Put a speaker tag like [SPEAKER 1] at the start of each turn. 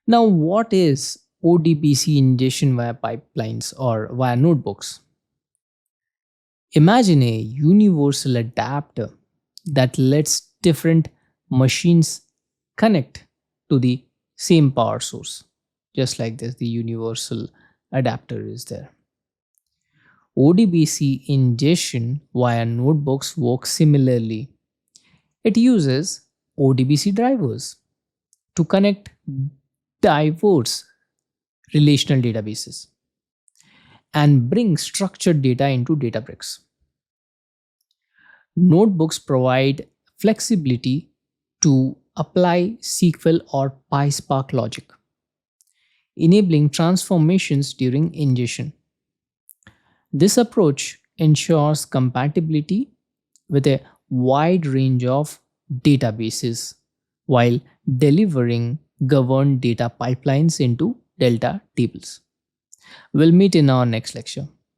[SPEAKER 1] Now, what is ODBC ingestion via pipelines or via notebooks? Imagine a universal adapter that lets different machines connect to the same power source. Just like this, the universal adapter is there. ODBC ingestion via notebooks works similarly. It uses ODBC drivers to connect diverse relational databases and bring structured data into Databricks. Notebooks provide flexibility to apply SQL or PySpark logic, enabling transformations during ingestion. This approach ensures compatibility with a wide range of databases while delivering governed data pipelines into Delta tables. We'll meet in our next lecture.